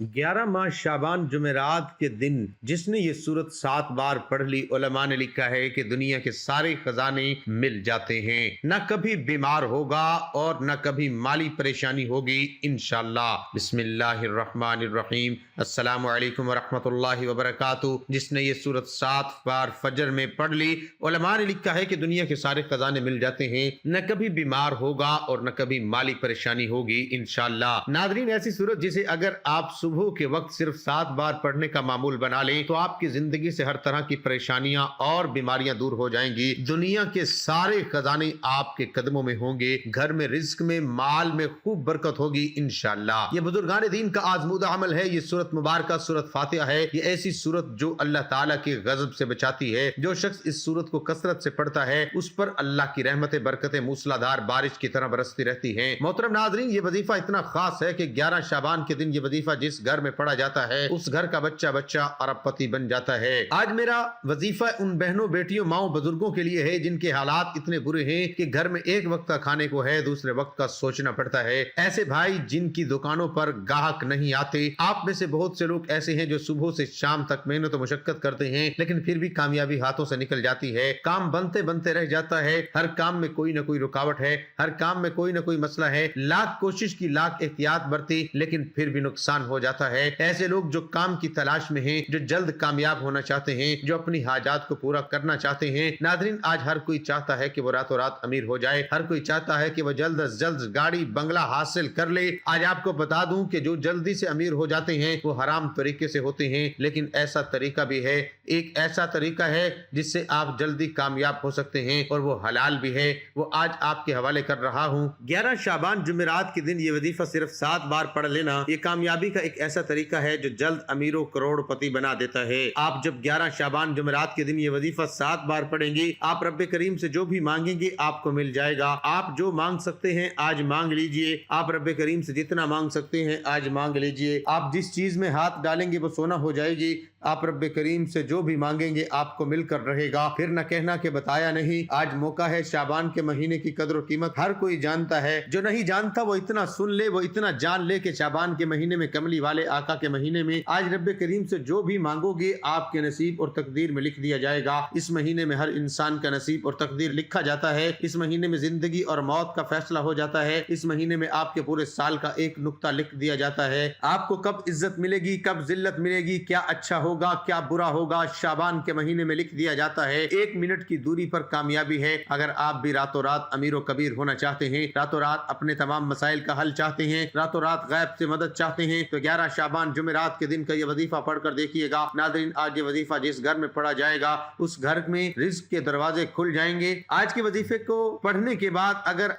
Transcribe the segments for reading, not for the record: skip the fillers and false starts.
11 माह शाबान जुमेरात के दिन जिसने ये सूरत 7 बार पढ़ ली, उलमा ने लिखा है कि दुनिया के सारे खजाने मिल जाते हैं। न कभी बीमार होगा और न कभी माली परेशानी होगी इंशाअल्लाह। बिस्मिल्लाहिर्रहमानिर्रहीम। अस्सलामु अलैकुम वरहमतुल्लाहि वबरकातुहू। जिसने ये सूरत 7 बार फजर में पढ़ ली, उलमा ने लिखा है कि दुनिया के सारे खजाने मिल जाते हैं, न कभी बीमार होगा और न कभी माली परेशानी होगी इंशाअल्लाह। नादरीन, ऐसी सूरत जिसे अगर आप सुबह के वक्त सिर्फ 7 बार पढ़ने का मामूल बना लें तो आपकी जिंदगी से हर तरह की परेशानियां और बीमारियां दूर हो जाएंगी। दुनिया के सारे खजाने आपके कदमों में होंगे। घर में, रिज्क में, माल में खूब बरकत होगी इंशाअल्लाह। ये बुजुर्गान दीन का आजमूदा अमल है। ये सूरत मुबारक सूरत फातिहा है। ये ऐसी सूरत जो अल्लाह ताला के गजब से बचाती है। जो शख्स इस सूरत को कसरत से पढ़ता है उस पर अल्लाह की रहमतें, बरकतें मूसलाधार बारिश की तरह बरसती रहती हैं। मोहतरम नाज़रीन, ये वजीफा इतना खास है कि 11 शाबान के दिन ये वजीफा जिस घर में पढ़ा जाता है उस घर का बच्चा बच्चा अरबपति बन जाता है। आज मेरा वजीफा उन बहनों, बेटियों, माओ, बुजुर्गों के लिए है जिनके हालात इतने बुरे हैं कि घर में एक वक्त का खाने को है, दूसरे वक्त का सोचना पड़ता है। ऐसे भाई जिनकी दुकानों पर ग्राहक नहीं आते। आप में से बहुत से लोग ऐसे हैं जो सुबह से शाम तक मेहनत और मुशक्कत करते हैं लेकिन फिर भी कामयाबी हाथों से निकल जाती है। काम बनते बनते रह जाता है। हर काम में कोई ना कोई रुकावट है, हर काम में कोई ना कोई मसला है। लाख कोशिश की, लाख एहतियात बरती, लेकिन फिर भी नुकसान हो जाता है। ऐसे लोग जो काम की तलाश में हैं, जो जल्द कामयाब होना चाहते हैं, जो अपनी हाजात को पूरा करना चाहते हैं। नाज़रीन, आज हर कोई चाहता है कि वो रातों रात अमीर हो जाए। हर कोई चाहता है कि वो जल्द से जल्द गाड़ी बंगला हासिल कर ले। आज आपको बता दूं कि जो जल्दी से अमीर हो जाते हैं वो हराम तरीके से होते हैं, लेकिन ऐसा तरीका भी है। एक ऐसा तरीका है जिससे आप जल्दी कामयाब हो सकते हैं और वो हलाल भी है। वो आज आपके हवाले कर रहा हूँ। 11 शाबान जुमेरात के दिन ये वजीफा सिर्फ 7 बार पढ़ लेना, ये कामयाबी का एक ऐसा तरीका है जो जल्द अमीरों करोड़पति बना देता है। आप जब 11 शाबान जुमेरात के दिन ये वजीफा 7 बार पढ़ेंगे, आप रब्बे करीम से जो भी मांगेंगे आपको मिल जाएगा। आप जो मांग सकते हैं आज मांग लीजिए। आप रब्बे करीम से जितना मांग सकते हैं आज मांग लीजिए। आप जिस चीज में हाथ डालेंगे वो सोना हो जाएगी। आप रब्बे करीम से जो भी मांगेंगे आपको मिलकर रहेगा। फिर न कहना कि बताया नहीं। आज मौका है। शाबान के महीने की कदर कीमत हर कोई जानता है। जो नहीं जानता वो इतना सुन ले, वो इतना जान ले कि शाबान के महीने में, कमली वाले आका के महीने में, आज रब्बे करीम से जो भी मांगोगे आपके नसीब और तकदीर में लिख दिया जाएगा। इस महीने में हर इंसान का नसीब और तकदीर लिखा जाता है। इस महीने में जिंदगी और मौत का फैसला हो जाता है। इस महीने में आपके पूरे साल का एक नुक्ता लिख दिया जाता है। आपको कब इज्जत मिलेगी, कब जिल्लत मिलेगी, क्या अच्छा होगा, क्या बुरा होगा, शाबान के महीने में लिख दिया जाता है। 1 मिनट की दूरी पर कामयाबी है। अगर आप भी रातों रात अमीर कबीर होना चाहते हैं, रातों रात अपने तमाम मसाइल का हल चाहते हैं, रातों रात गैब से मदद चाहते हैं, तो 11 शाबान जुमेरात के दिन का ये वजीफा पढ़कर देखिएगा। नाज़रीन, आज ये वजीफा जिस घर में पढ़ा जाएगा उस घर में रिज्क के दरवाजे खुल जाएंगे। आज के वजीफे को पढ़ने के बाद अगर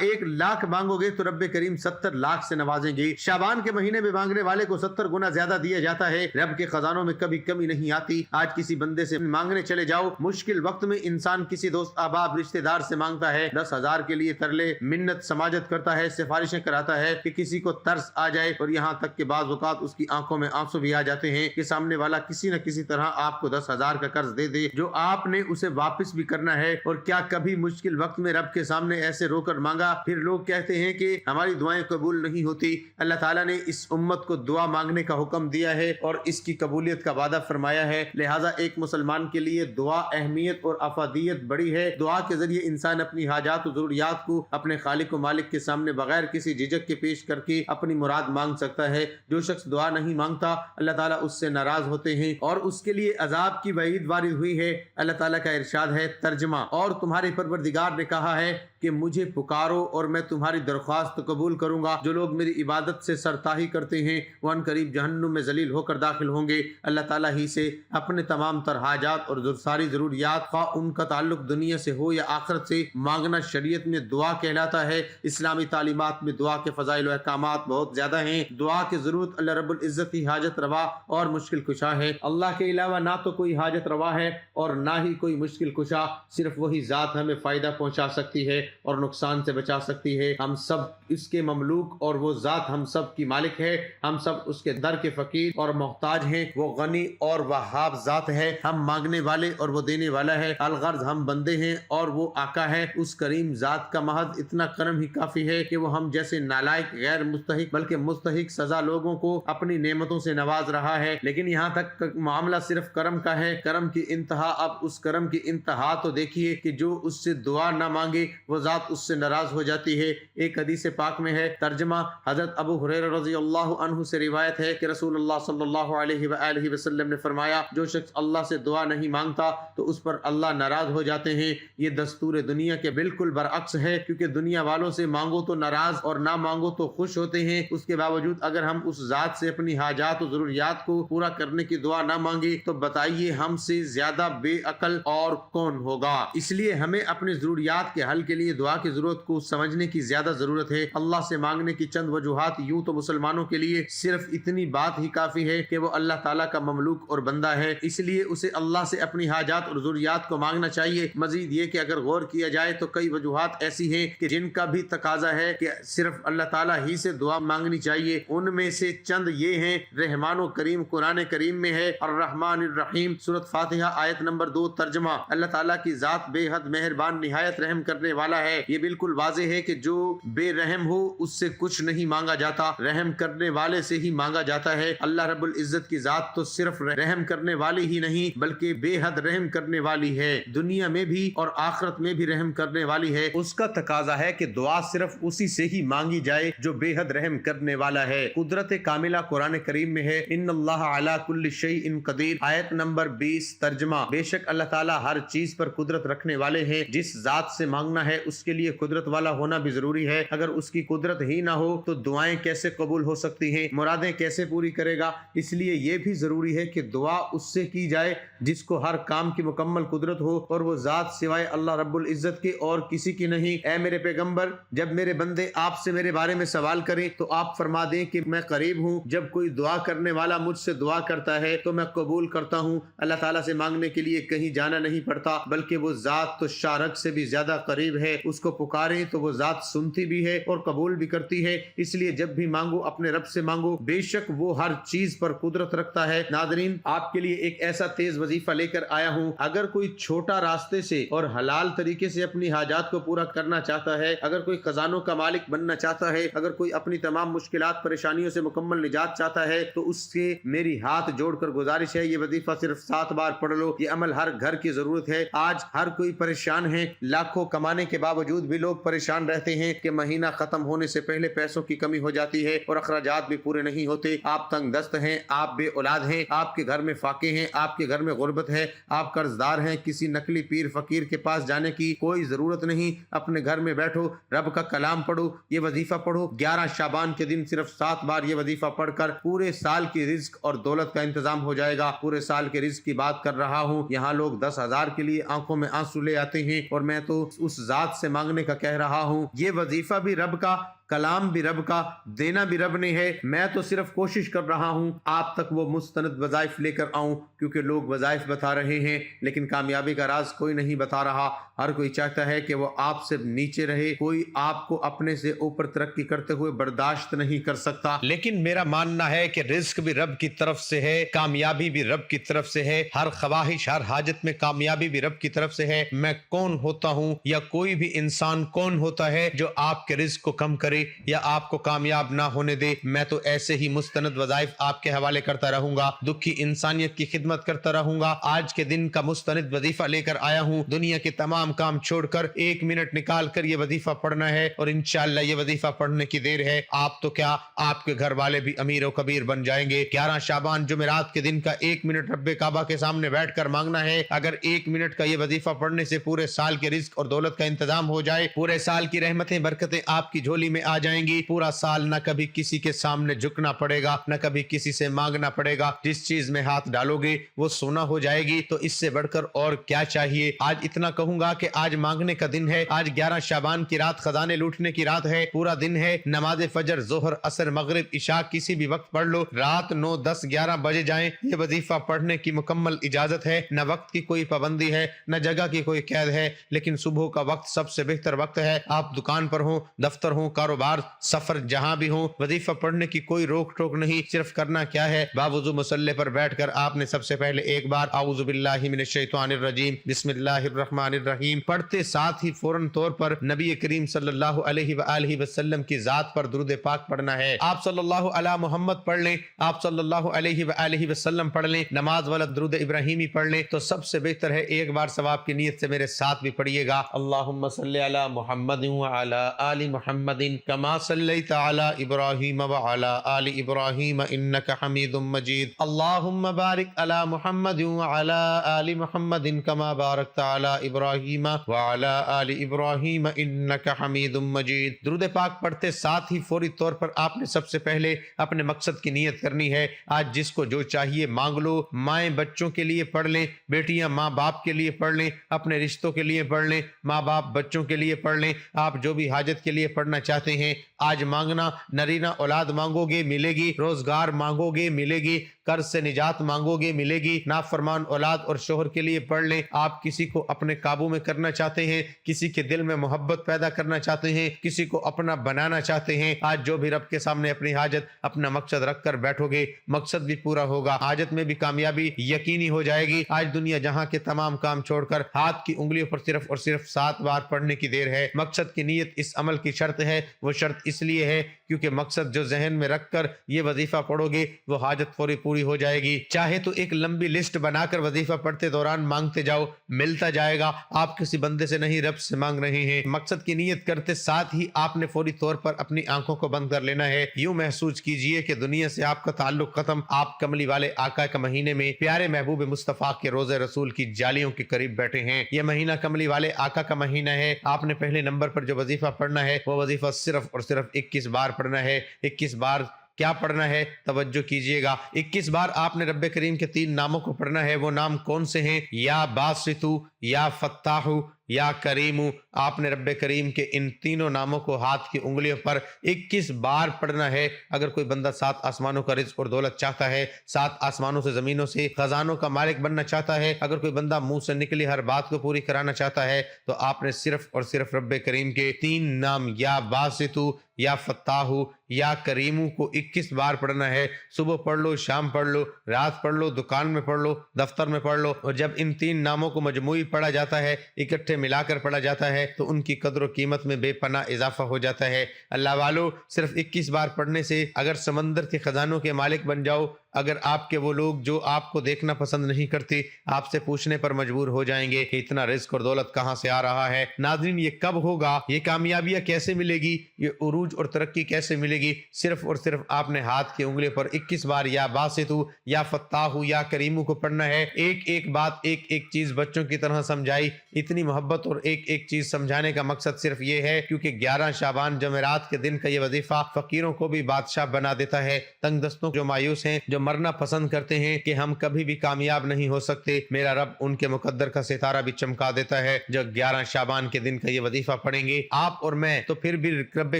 1 लाख मांगोगे तो रब्बे करीम 70 लाख से नवाजेंगे। शाबान के महीने में मांगने वाले को 70 गुना ज्यादा दिया जाता है। रब के खजानों में कभी कमी नहीं आती। आज किसी बंदे से मांगने चले जाओ, मुश्किल वक्त में इंसान किसी दोस्त, अहबाब, रिश्तेदार से मांगता है, 10,000 के लिए तरले मिन्नत समाजत करता है, सिफारिशें कराता है कि किसी को तरस आ जाए, और यहाँ तक के बाज़ औक़ात उसकी आंखों में आंसू भी आ जाते हैं कि सामने वाला किसी न किसी तरह आपको 10,000 का कर्ज दे दे जो आपने उसे वापस भी करना है। और क्या कभी मुश्किल वक्त में रब के सामने ऐसे रोकर मांगा? फिर लोग कहते हैं कि हमारी दुआएं कबूल नहीं होती। अल्लाह ताला ने इस उम्मत को दुआ मांगने का हुक्म दिया है और इसकी कबूलियत का वादा फरमाया है। लिहाजा एक मुसलमान के लिए दुआ अहमियत और अफादियत बड़ी है। दुआ के जरिए इंसान अपनी हाजात और जरूरियात को अपने खालिक व मालिक के सामने बगैर किसी झिझक के पेश करके अपनी मुराद मांग सकता है। जो शख्स दुआ नहीं मांगता अल्लाह ताला उससे नाराज होते हैं और उसके लिए अजाब की वईद वारिद हुई है। अल्लाह ताला का इरशाद है, तर्जमा, और तुम्हारे परवरदिगार ने कहा है कि मुझे पुकारो और मैं तुम्हारी दरख्वास्त कबूल करूंगा। जो लोग मेरी इबादत से सरताही करते हैं वो अनकरीब जहन्नुम में जलील होकर दाखिल होंगे। अल्लाह ताला ही से अपने तमाम तर हाजात और सारी जरूरियात, खा उनका ताल्लुक दुनिया से हो या आखिरत से, मांगना शरीयत में दुआ कहलाता है। इस्लामी तालीमात में दुआ के फजाइल व अहकामात बहुत ज्यादा हैं। दुआ की जरूरत अल्लाह रब्बुल इज्जत ही हाजत रवा और मुश्किल कुशा है। अल्लाह के अलावा ना तो कोई हाजत रवा है और ना ही कोई मुश्किल कुशा। सिर्फ वही जात हमें फायदा पहुंचा सकती है। اور نقصان سے بچا سکتی ہے۔ ہم سب اس کے مملوک اور وہ ذات ہم سب کی مالک ہے۔ ہم سب اس کے در کے فقیر اور محتاج ہیں۔ وہ غنی اور وہاب ذات ہے، ہم مانگنے والے اور وہ دینے والا ہے۔ الغرض ہم بندے ہیں اور وہ آقا ہے۔ اس کریم ذات کا محض اتنا کرم ہی کافی ہے کہ وہ ہم جیسے نالائق غیر مستحق بلکہ مستحق سزا لوگوں کو اپنی نعمتوں سے نواز رہا ہے۔ لیکن یہاں تک معاملہ صرف کرم کا ہے، کرم کی انتہا، اب اس کرم کی انتہا تو دیکھیے کہ جو اس سے دعا نہ مانگے وہ ذات اس سے ناراض ہو جاتی ہے۔ ایک حدیث پاک میں ہے، ترجمہ حضرت ابو ہریرہ رضی اللہ عنہ سے روایت ہے کہ رسول اللہ صلی اللہ علیہ وآلہ وسلم نے فرمایا، جو شخص اللہ سے دعا نہیں مانگتا تو اس پر اللہ ناراض ہو جاتے ہیں۔ یہ دستور دنیا کے بالکل برعکس ہے، کیونکہ دنیا والوں سے مانگو تو ناراض اور نہ مانگو تو خوش ہوتے ہیں۔ اس کے باوجود اگر ہم اس ذات سے اپنی حاجات و ضروریات کو پورا کرنے کی دعا نہ مانگے تو بتائیے ہم سے زیادہ بے عقل اور کون ہوگا۔ اس لیے ہمیں اپنی ضروریات کے حل کے لیے دعا کی ضرورت کو سمجھنے کی زیادہ ضرورت ہے۔ اللہ سے مانگنے کی چند وجوہات یوں تو مسلمانوں کے لیے صرف اتنی بات ہی کافی ہے کہ وہ اللہ تعالیٰ کا مملوک اور بندہ ہے، اس لیے اسے اللہ سے اپنی حاجات اور ضروریات کو مانگنا چاہیے۔ مزید یہ کہ اگر غور کیا جائے تو کئی وجوہات ایسی ہیں کہ جن کا بھی تقاضا ہے کہ صرف اللہ تعالیٰ ہی سے دعا مانگنی چاہیے۔ ان میں سے چند یہ ہیں، رحمان و کریم قرآن کریم میں ہے، الرحمن الرحیم سورۃ فاتحہ آیت نمبر 2 ترجمہ، اللہ تعالیٰ کی ذات بے حد مہربان نہایت رحم کرنے والا ہے۔ یہ بالکل واضح ہے کہ جو بے رحم ہو اس سے کچھ نہیں مانگا جاتا، رحم کرنے والے سے ہی مانگا جاتا ہے۔ اللہ رب العزت کی ذات تو صرف رحم کرنے والی ہی نہیں بلکہ بے حد رحم کرنے والی ہے، دنیا میں بھی اور آخرت میں بھی رحم کرنے والی ہے۔ اس کا تقاضا ہے کہ دعا صرف اسی سے ہی مانگی جائے جو بے حد رحم کرنے والا ہے۔ قدرت کاملہ قرآن کریم میں ہے، ان اللہ علی کل شیء قدیر آیت نمبر 20 ترجمہ، بے شک اللہ تعالیٰ ہر چیز پر قدرت رکھنے والے ہیں۔ جس ذات سے مانگنا ہے اس کے لیے قدرت والا ہونا بھی ضروری ہے، اگر اس کی قدرت ہی نہ ہو تو دعائیں کیسے قبول ہو سکتی ہیں، مرادیں کیسے پوری کرے گا؟ اس لیے یہ بھی ضروری ہے کہ دعا اس سے کی جائے جس کو ہر کام کی مکمل قدرت ہو، اور وہ ذات سوائے اللہ رب العزت کے اور کسی کی نہیں۔ اے میرے پیغمبر، جب میرے بندے آپ سے میرے بارے میں سوال کریں تو آپ فرما دیں کہ میں قریب ہوں، جب کوئی دعا کرنے والا مجھ سے دعا کرتا ہے تو میں قبول کرتا ہوں۔ اللہ تعالیٰ سے مانگنے کے لیے کہیں جانا نہیں پڑتا، بلکہ وہ ذات تو شارک سے بھی زیادہ قریب ہے۔ اس کو پکاریں تو وہ ذات سنتی بھی ہے اور قبول بھی کرتی ہے، اس لیے جب بھی مانگو اپنے رب سے مانگو، بے شک وہ ہر چیز پر قدرت رکھتا ہے۔ ناظرین، آپ کے لیے ایک ایسا تیز وظیفہ لے کر آیا ہوں، اگر کوئی چھوٹا راستے سے اور حلال طریقے سے اپنی حاجات کو پورا کرنا چاہتا ہے، اگر کوئی خزانوں کا مالک بننا چاہتا ہے، اگر کوئی اپنی تمام مشکلات پریشانیوں سے مکمل نجات چاہتا ہے، تو اس سے میری ہاتھ جوڑ کر گزارش ہے، یہ وظیفہ صرف 7 بار پڑھ لو۔ یہ عمل ہر گھر کی ضرورت ہے۔ آج ہر کوئی پریشان ہے، لاکھوں کمانے کے باوجود بھی لوگ پریشان رہتے ہیں کہ مہینہ ختم ہونے سے پہلے پیسوں کی کمی ہو جاتی ہے اور اخراجات بھی پورے نہیں ہوتے۔ آپ تنگ دست ہیں، آپ بے اولاد ہیں، آپ کے گھر میں فاقے ہیں، آپ کے گھر میں غربت ہے، آپ قرض دار ہیں، کسی نقلی پیر فقیر کے پاس جانے کی کوئی ضرورت نہیں، اپنے گھر میں بیٹھو، رب کا کلام پڑھو، یہ وظیفہ پڑھو۔ 11 شعبان کے دن صرف 7 بار یہ وظیفہ پڑھ کر پورے سال کی رزق اور دولت کا انتظام ہو جائے گا۔ پورے سال کے رزق کی بات کر رہا ہوں، یہاں لوگ 10,000 کے لیے آنکھوں میں آنسو لے آتے ہیں اور میں تو اس ذات سے مانگنے کا کہہ رہا ہوں۔ یہ وظیفہ بھی رب کا، کلام بھی رب کا، دینا بھی رب نے ہے۔ میں تو صرف کوشش کر رہا ہوں آپ تک وہ مستند وظائف لے کر آؤں، کیونکہ لوگ وظائف بتا رہے ہیں لیکن کامیابی کا راز کوئی نہیں بتا رہا۔ ہر کوئی چاہتا ہے کہ وہ آپ سے نیچے رہے، کوئی آپ کو اپنے سے اوپر ترقی کرتے ہوئے برداشت نہیں کر سکتا۔ لیکن میرا ماننا ہے کہ رزق بھی رب کی طرف سے ہے، کامیابی بھی رب کی طرف سے ہے، ہر خواہش، ہر حاجت میں کامیابی بھی رب کی طرف سے ہے۔ میں کون ہوتا ہوں یا کوئی بھی انسان کون ہوتا ہے جو آپ کے رزق کو کم کرے یا آپ کو کامیاب نہ ہونے دے؟ میں تو ایسے ہی مستند وظائف آپ کے حوالے کرتا رہوں گا، دکھی انسانیت کی خدمت کرتا رہوں گا۔ آج کے دن کا مستند وظیفہ لے کر آیا ہوں، دنیا کے تمام کام چھوڑ کر 1 منٹ نکال کر یہ وظیفہ پڑھنا ہے، اور انشاءاللہ یہ وظیفہ پڑھنے کی دیر ہے۔ آپ تو کیا، آپ کے گھر والے بھی امیر و کبیر بن جائیں گے۔ 11 شعبان جمعرات کے دن کا 1 منٹ رب کعبہ کے سامنے بیٹھ کر مانگنا ہے۔ اگر 1 منٹ کا یہ وظیفہ پڑھنے سے پورے سال کے رزق اور دولت کا انتظام ہو جائے، پورے سال کی رحمتیں برکتیں آپ کی جھولی میں आ जाएंगी, पूरा साल न कभी किसी के सामने झुकना पड़ेगा, न कभी किसी से मांगना पड़ेगा। जिस चीज में हाथ डालोगे वो सोना हो जाएगी। तो इससे बढ़कर और क्या चाहिए। आज इतना कहूंगा कि आज मांगने का दिन है। आज 11 शाबान की रात खजाने लूटने की रात है। पूरा दिन है। नमाज फजर, जोहर, असर, मगरिब, इशा किसी भी वक्त पढ़ लो। रात 9, 10, 11 बजे जाएं, ये वजीफा पढ़ने की मुकम्मल इजाजत है। न वक्त की कोई पाबंदी है, न जगह की कोई कैद है। लेकिन सुबह का वक्त सबसे बेहतर वक्त है। आप दुकान पर हो, दफ्तर हो, कारोबार, सफर, जहां भी हो, वजीफा पढ़ने की कोई रोक टोक नहीं। सिर्फ करना क्या है, बावजू मुसल्ले पर बैठकर आपने सबसे पहले एक बार औज़ु बिल्लाहि मिनश शैतानिर रजीम बिस्मिल्लाहिर रहमानिर रहीम पढ़ते साथ ही फौरन तौर पर नबी करीम सल्लल्लाहु अलैहि वसल्लम की जात पर दुरूद पाक पढ़ना है। आप सल्लल्लाहु अला मोहम्मद पढ़ लें, आप सल्लल्लाहु अलैहि वसल्लम पढ़ लें, नमाज वाला दुरूद इब्राहिमी पढ़ लें, तो सबसे बेहतर है एक बार सवाब की नीयत से मेरे साथ भी पढ़िएगा। अल्लाहुम्मा सल्लि अला मुहम्मदिन व अला आलि मुहम्मदिन कमा सल्लैता अला इब्राहीम व अला आलि इब्राहीम इन्नका हमीदुम मजीद। अल्लाहुम्मा बारिक अला मुहम्मदिन व अला आलि मुहम्मदिन कमा बारकता अला इब्राहीम व अला आलि इब्राहीम इन्नका हमीदुम मजीद। दुरूद पाक पढ़ते साथ ही फौरी तौर पर आपने सबसे पहले अपने मकसद की नीयत करनी है। आज जिसको जो चाहिए मांग लो। माएँ बच्चों के लिए पढ़ लें, बेटियां माँ बाप के लिए पढ़ लें, अपने रिश्तों के लिए पढ़ लें, माँ बाप बच्चों के लिए पढ़ लें। आप जो भी हाजत के लिए पढ़ना चाहते हैं आज मांगना। नरीना औलाद मांगोगे मिलेगी, रोजगार मांगोगे मिलेगी, कर्ज से निजात मांगोगे मिलेगी। नाफरमान औलाद और शोहर के लिए पढ़ लें। आप किसी को अपने काबू में करना चाहते हैं, किसी के दिल में मोहब्बत पैदा करना चाहते हैं, किसी को अपना बनाना चाहते हैं, आज जो भी रब के सामने अपनी हाजत, अपना मकसद रख कर बैठोगे, मकसद भी पूरा होगा, हाजत में भी कामयाबी यकीनी हो जाएगी। आज दुनिया जहां के तमाम काम छोड़कर हाथ की उंगलियों पर सिर्फ और सिर्फ 7 बार पढ़ने की देर है। मकसद की नीयत इस अमल की शर्त है। वो शर्त इसलिए है क्योंकि मकसद जो जहन में रखकर ये वजीफा पढ़ोगे वो हाजत फौरी पूरी हो जाएगी। चाहे तो एक लंबी लिस्ट बनाकर वजीफा पढ़ते दौरान मांगते जाओ, मिलता जाएगा। आप किसी बंदे से नहीं, रब से मांग रहे हैं। मकसद की नीयत करते साथ ही आपने फौरी तौर पर अपनी आंखों को बंद कर लेना है। यूं महसूस कीजिए कि दुनिया से आपका ताल्लुक खत्म। आप कमली वाले आका के महीने में प्यारे महबूब मुस्तफा के रोजे रसूल की जालियों के करीब बैठे हैं। यह महीना कमली वाले आका का महीना है। आपने पहले नंबर पर जो वजीफा पढ़ना है वो वजीफा सिर्फ और सिर्फ 21 बार पढ़ना है। 21 बार क्या पढ़ना है, तवज्जो कीजिएगा। 21 बार आपने रब्बे करीम के 3 नामों को पढ़ना है। वो नाम कौन से हैं? या बासितु, या फत्ताहु, या करीमु। आपने रब्बे करीम के इन तीनों नामों को हाथ की उंगलियों पर 21 बार पढ़ना है। अगर कोई बंदा 7 आसमानों का रिज़्क़ और दौलत चाहता है, 7 आसमानों से जमीनों से खजानों का मालिक बनना चाहता है, अगर कोई बंदा मुंह से निकली हर बात को पूरी कराना चाहता है, तो आपने सिर्फ और सिर्फ रब्बे करीम के 3 नाम या बासितु, या फत्ताहु, या करीमू को 21 बार पढ़ना है। सुबह पढ़ लो, शाम पढ़ लो, रात पढ़ लो, दुकान में पढ़ लो, दफ्तर में पढ़ लो। और जब इन 3 नामों को मजमूई पढ़ा जाता है, इकट्ठे मिलाकर पढ़ा जाता है, तो उनकी कदर और कीमत में बेपनाह इजाफा हो जाता है। अल्लाह वालों, सिर्फ 21 बार पढ़ने से अगर समंदर के खजानों के मालिक बन जाओ, अगर आपके वो लोग जो आपको देखना पसंद नहीं करते आपसे पूछने पर मजबूर हो जाएंगे कि इतना रिस्क और दौलत कहां से आ रहा है। नाज़रीन, ये कब होगा? ये कामयाबियां कैसे मिलेगी? ये उरूज और तरक्की कैसे मिलेगी? सिर्फ और सिर्फ आपने हाथ की उंगली पर 21 बार या बासितु, या फत्ताहु, या करीमू को पढ़ना है। एक एक बात, एक एक चीज बच्चों की तरह समझाई। इतनी मोहब्बत और एक एक चीज समझाने का मकसद सिर्फ ये है क्योंकि 11 शाबान जमेरात के दिन का ये वजीफा फकीरों को भी बादशाह बना देता है। तंग दस्तों जो मायूस हैं, जो मरना पसंद करते हैं कि हम कभी भी कामयाब नहीं हो सकते, मेरा रब उनके मुकद्दर का सितारा भी चमका देता है। जब 11 शाबान के दिन का ये वजीफा पढ़ेंगे आप और मैं, तो फिर भी रब्बे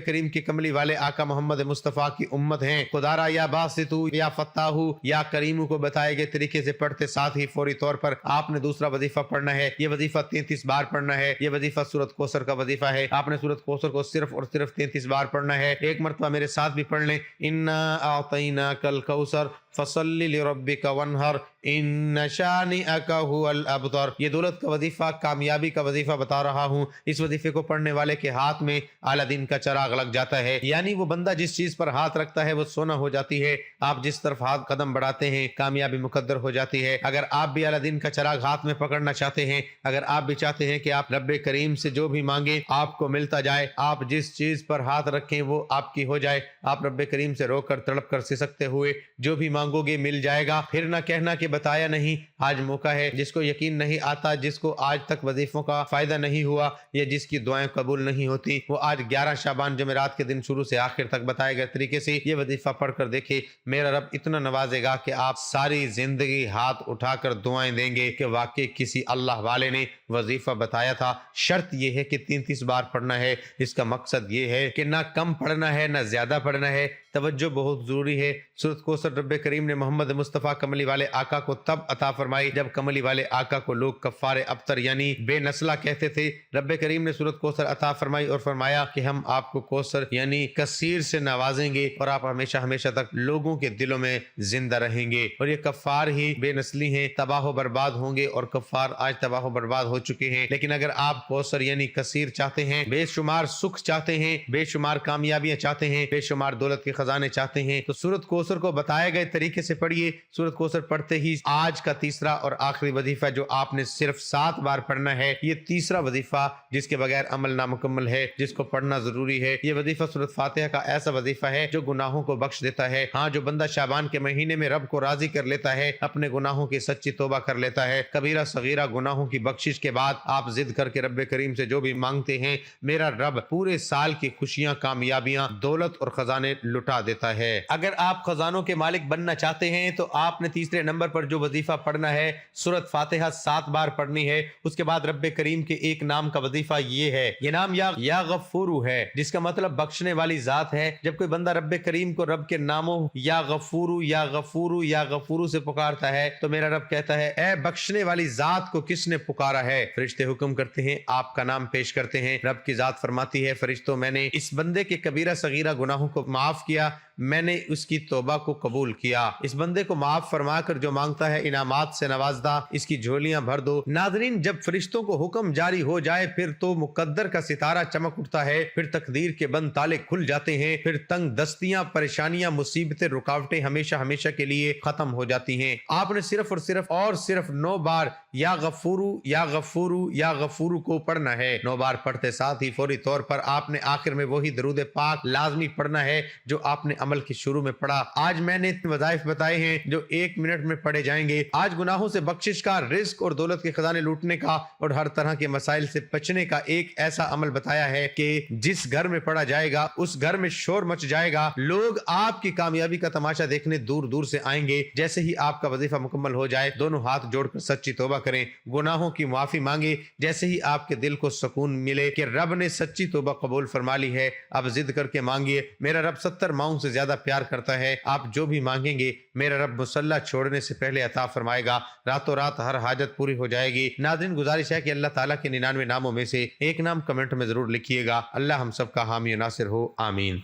करीम की कमली वाले आका मोहम्मद मुस्तफा की उम्मत हैं। खुदारा या बासितु, या फत्ताहु, या करीमू को बताए गए तरीके से पढ़ते साथ ही फौरी तौर पर आपने दूसरा वजीफा पढ़ना है। ये वजीफा 33 बार पढ़ना है। ये वजीफा सूरत कौसर का वजीफा है। आपने सूरत कौसर को सिर्फ और सिर्फ 33 बार पढ़ना है। एक मरतबा मेरे साथ भी पढ़ लें, इन्ना आतैना कल कौसर फसल्लि लिरब्बिका वन्हर इन्न शानिअका हुवल अबतर। ये दौलत का वजीफा, कामयाबी का वजीफा बता रहा हूँ। इस वजीफे को पढ़ने वाले के हाथ में आला दिन का चराग लग जाता है, यानी वो बंदा जिस चीज पर हाथ रखता है वो सोना हो जाती है। आप जिस तरफ हाथ कदम बढ़ाते हैं कामयाबी मुकद्दर हो जाती है। अगर आप भी आला दिन का चराग हाथ में पकड़ना चाहते हैं, अगर आप भी चाहते हैं कि आप रब्बे करीम से जो भी मांगे आपको मिलता जाए, आप जिस चीज पर हाथ रखें वो आपकी हो जाए, आप रब्बे करीम से रोक कर तड़प कर सिसकते हुए जो भी मांगोगे मिल जाएगा। फिर ना कहना कि بتایا نہیں، آج موقع ہے۔ جس کو یقین نہیں آتا، جس کو آج تک وظیفوں کا فائدہ نہیں ہوا یا جس کی دعائیں قبول نہیں ہوتی، وہ آج 11 شعبان جمعرات کے دن شروع سے آخر تک بتائے گئے طریقے سے یہ وظیفہ پڑھ کر دیکھے۔ میرا رب اتنا نوازے گا کہ آپ ساری زندگی ہاتھ اٹھا کر دعائیں دیں گے کہ واقعی کسی اللہ والے نے وظیفہ بتایا تھا۔ شرط یہ ہے کہ 33 بار پڑھنا ہے۔ اس کا مقصد یہ ہے کہ نہ کم پڑھنا ہے نہ زیادہ پڑھنا ہے۔ توجہ بہت ضروری ہے۔ سورۃ کوثر رب کریم نے محمد مصطفیٰ کملی والے آقا کو تب عطا فرمائی جب کملی والے آقا کو لوگ کفار ابتر یعنی بے نسلہ کہتے تھے۔ رب کریم نے سورۃ کوثر عطا فرمائی اور فرمایا کہ ہم آپ کو کوثر یعنی کثیر سے نوازیں گے اور آپ ہمیشہ ہمیشہ تک لوگوں کے دلوں میں زندہ رہیں گے۔ اور یہ کفار ہی بے نسلی ہیں، تباہ و برباد ہوں گے، اور کفار آج تباہ و برباد ہو چکے ہیں۔ لیکن اگر آپ کوثر یعنی کثیر چاہتے ہیں، بے شمار سکھ چاہتے ہیں، بے شمار کامیابیاں چاہتے ہیں، بے شمار دولت کے خزانے چاہتے ہیں، تو سورۃ کوثر کو بتائے گئے طریقے سے پڑھیے۔ سورۃ کوثر پڑھتے ہی آج کا تیسرا اور آخری وظیفہ جو آپ نے صرف 7 بار پڑھنا ہے، یہ تیسرا وظیفہ جس کے بغیر عمل نامکمل ہے، جس کو پڑھنا ضروری ہے۔ یہ وظیفہ سورۃ فاتحہ کا ایسا وظیفہ ہے جو گناہوں کو بخش دیتا ہے۔ ہاں، جو بندہ شعبان کے مہینے میں رب کو راضی کر لیتا ہے، اپنے گناہوں کی سچی توبہ کر لیتا ہے، کبیرہ صغیرہ گناہوں کی بخشش کے بعد آپ ضد کر کے رب کریم سے جو بھی مانگتے ہیں، میرا رب پورے سال کی خوشیاں، کامیابیاں، دولت اور خزانے لٹا دیتا ہے۔ اگر آپ خزانوں کے مالک بننا چاہتے ہیں تو آپ نے تیسرے نمبر پر جو وظیفہ پڑھنا ہے، سورۃ فاتحہ 7 بار پڑھنی ہے۔ اس کے بعد رب کریم کے ایک نام کا وظیفہ یہ ہے، یہ نام یا غفورو ہے، جس کا مطلب بخشنے والی ذات ہے۔ جب کوئی بندہ رب کریم کو رب کے ناموں یا غفورو یا غفورو یا غفورو سے پکارتا ہے تو میرا رب کہتا ہے، اے بخشنے والی ذات کو کس نے پکارا ہے؟ فرشتے حکم کرتے ہیں، آپ کا نام پیش کرتے ہیں۔ رب کی ذات فرماتی ہے، فرشتوں، میں نے اس بندے کے کبیرہ صغیرہ گناہوں کو معاف کیا، میں نے اس کی توبہ کو قبول کیا۔ اس بندے کو معاف فرما کر جو مانگتا ہے انعامات سے نواز دہ، اس کی جھولیاں بھر دو۔ ناظرین، جب فرشتوں کو حکم جاری ہو جائے پھر تو مقدر کا ستارہ چمک اٹھتا ہے، پھر تقدیر کے بند تالے کھل جاتے ہیں، پھر تنگ دستیاں، پریشانیاں، مصیبتیں، رکاوٹیں ہمیشہ ہمیشہ کے لیے ختم ہو جاتی ہیں۔ آپ نے صرف اور صرف 9 بار یا غفورو یا غفورو یا غفورو کو پڑھنا ہے۔ 9 بار پڑھتے ساتھ ہی فوری طور پر آپ نے آخر میں وہی درود پاک لازمی پڑھنا ہے جو آپ نے عمل کے شروع میں پڑھا۔ آج میں نے وظائف بتائے ہیں جو 1 منٹ میں پڑھے جائیں گے۔ آج گناہوں سے بخشش کا، رزق اور دولت کے خزانے لوٹنے کا اور ہر طرح کے مسائل سے بچنے کا ایک ایسا عمل بتایا ہے کہ جس گھر میں پڑھا جائے گا اس گھر میں شور مچ جائے گا، لوگ آپ کی کامیابی کا تماشا دیکھنے دور دور سے آئیں گے۔ جیسے ہی آپ کا وظیفہ مکمل ہو جائے، دونوں ہاتھ جوڑ کر سچی توبہ کریں، گناہوں کی معافی مانگے۔ جیسے ہی آپ کے دل کو سکون ملے کہ رب نے سچی توبہ قبول فرما لی ہے، اب ضد کر کے مانگیے۔ میرا رب 70 ماؤں سے زیادہ پیار کرتا ہے۔ آپ جو بھی مانگیں گے میرا رب مصلی چھوڑنے سے پہلے عطا فرمائے گا، راتوں رات ہر حاجت پوری ہو جائے گی۔ ناظرین، گزارش ہے کہ اللہ تعالیٰ کے 99 ناموں میں سے ایک نام کمنٹ میں ضرور لکھیے گا۔ اللہ ہم سب کا حامی و ناصر ہو، آمین۔